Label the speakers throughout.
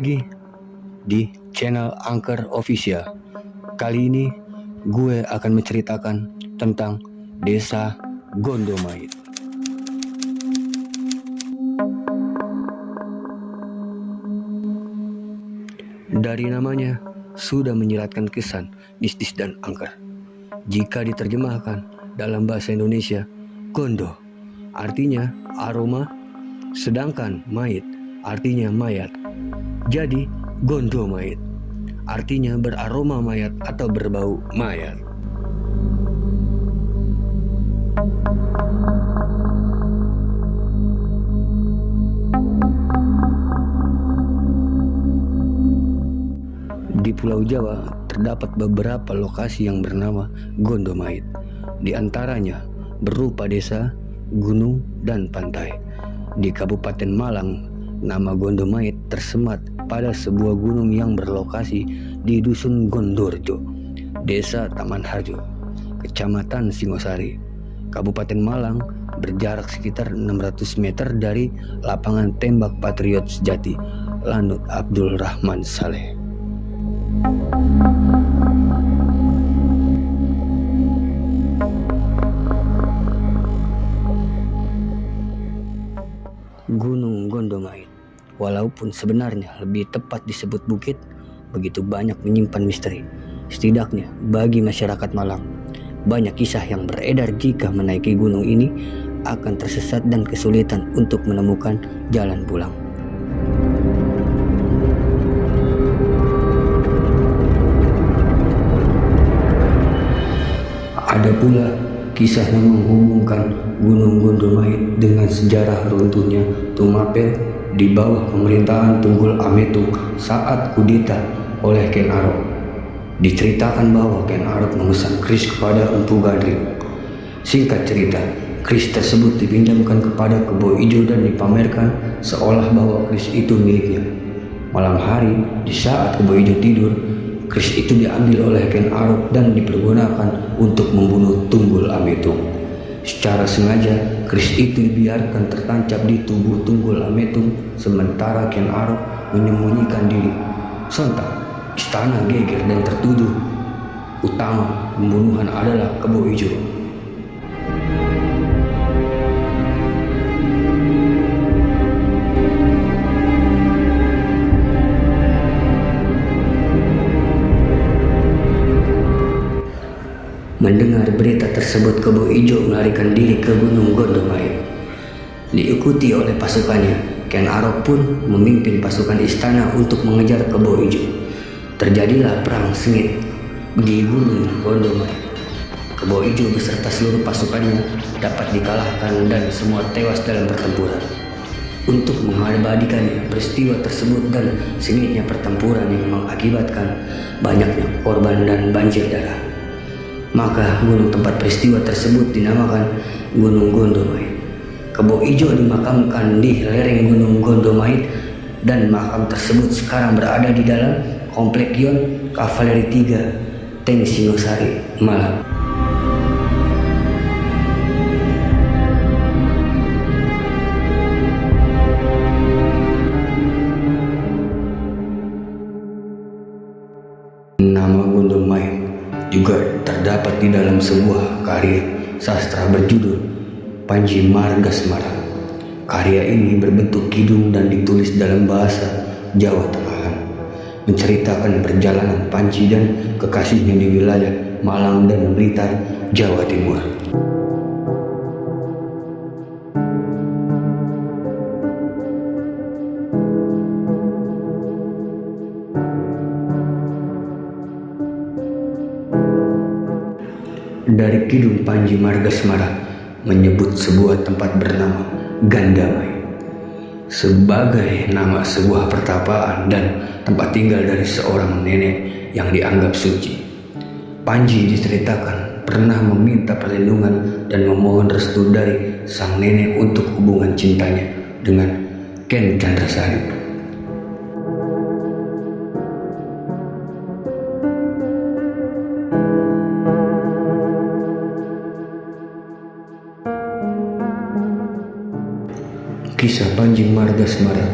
Speaker 1: lagi di channel Angker Official. Kali ini gue akan menceritakan tentang Desa Gondomait. Dari namanya sudah menyiratkan kesan mistis dan angker. Jika diterjemahkan dalam bahasa Indonesia, gondo artinya aroma, sedangkan mait artinya mayat. Jadi Gondomait artinya beraroma mayat atau berbau mayat. Di Pulau Jawa terdapat beberapa lokasi yang bernama Gondomait. Di antaranya berupa desa, gunung, dan pantai. Di Kabupaten Malang, nama Gondomait tersemat pada sebuah gunung yang berlokasi di Dusun Gondorjo, Desa Taman Harjo, Kecamatan Singosari, Kabupaten Malang, berjarak sekitar 600 meter dari lapangan tembak Patriot Sejati Lanut Abdul Rahman Saleh. Gunung Gondomait, walaupun sebenarnya lebih tepat disebut bukit, begitu banyak menyimpan misteri. Setidaknya bagi masyarakat Malang, banyak kisah yang beredar jika menaiki gunung ini akan tersesat dan kesulitan untuk menemukan jalan pulang. Ada pula kisah yang menghubungkan Gunung Gondomait dengan sejarah runtuhnya Tumapel di bawah pemerintahan Tunggul Ametung saat kudeta oleh Ken Arok. Diceritakan bahwa Ken Arok memesan keris kepada Empu Gadring. Singkat cerita, keris tersebut dipinjamkan kepada Kebo Ijo dan dipamerkan seolah bahwa keris itu miliknya. Malam hari, di saat Kebo Ijo tidur, keris itu diambil oleh Ken Arok dan dipergunakan untuk membunuh Tunggul Ametung. Secara sengaja, keris itu dibiarkan tertancap di tubuh Tunggul Ametung sementara Ken Arok menyembunyikan diri. Sontak, istana geger dan tertuduh utama pembunuhan adalah Kebo Ijo. Mendengar berita tersebut, Kebo Ijo melarikan diri ke Gunung Gondomait. Diikuti oleh pasukannya, Ken Arok pun memimpin pasukan istana untuk mengejar Kebo Ijo. Terjadilah perang sengit di Gunung Gondomait. Kebo Ijo beserta seluruh pasukannya dapat dikalahkan dan semua tewas dalam pertempuran. Untuk mengabadikan peristiwa tersebut dan sengitnya pertempuran yang mengakibatkan banyaknya korban dan banjir darah, maka gunung tempat peristiwa tersebut dinamakan Gunung Gondomait. Kebo Ijo dimakamkan di lereng Gunung Gondomait dan makam tersebut sekarang berada di dalam Komplek Yon Kavaleri 3, Teng Singosari, Malang. Nama Gondomait juga terdapat di dalam sebuah karya sastra berjudul Panji Margasmara. Karya ini berbentuk kidung dan ditulis dalam bahasa Jawa Tengahan, menceritakan perjalanan Panji dan kekasihnya di wilayah Malang dan Blitar, Jawa Timur. Dari kidung Panji Margasmara menyebut sebuah tempat bernama Gandamai sebagai nama sebuah pertapaan dan tempat tinggal dari seorang nenek yang dianggap suci. Panji diceritakan pernah meminta perlindungan dan memohon restu dari sang nenek untuk hubungan cintanya dengan Ken Candrasari. Kisah Panji Margasmara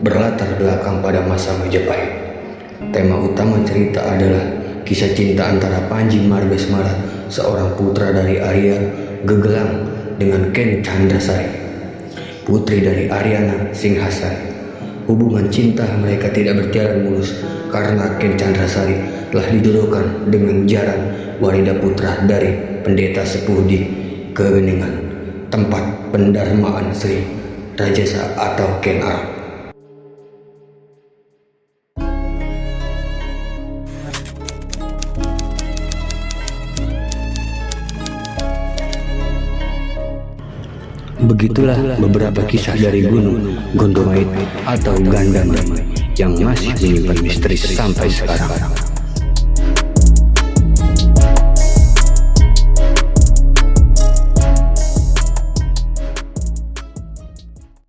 Speaker 1: berlatar belakang pada masa Majapahit. Tema utama cerita adalah kisah cinta antara Panji Margasmara, seorang putra dari Arya Gegelang, dengan Ken Chandrasari, putri dari Aryana Singhasari. Hubungan cinta mereka tidak berjalan mulus karena Ken Chandrasari telah dijodohkan dengan Jaran Warida, putra dari pendeta sepuh di Kegeningan, tempat pendarmaan Sri Rajasa atau Ken Arok. Begitulah beberapa kisah dari Gunung Gondomait atau Gandamai yang masih menyimpan misteri sampai sekarang.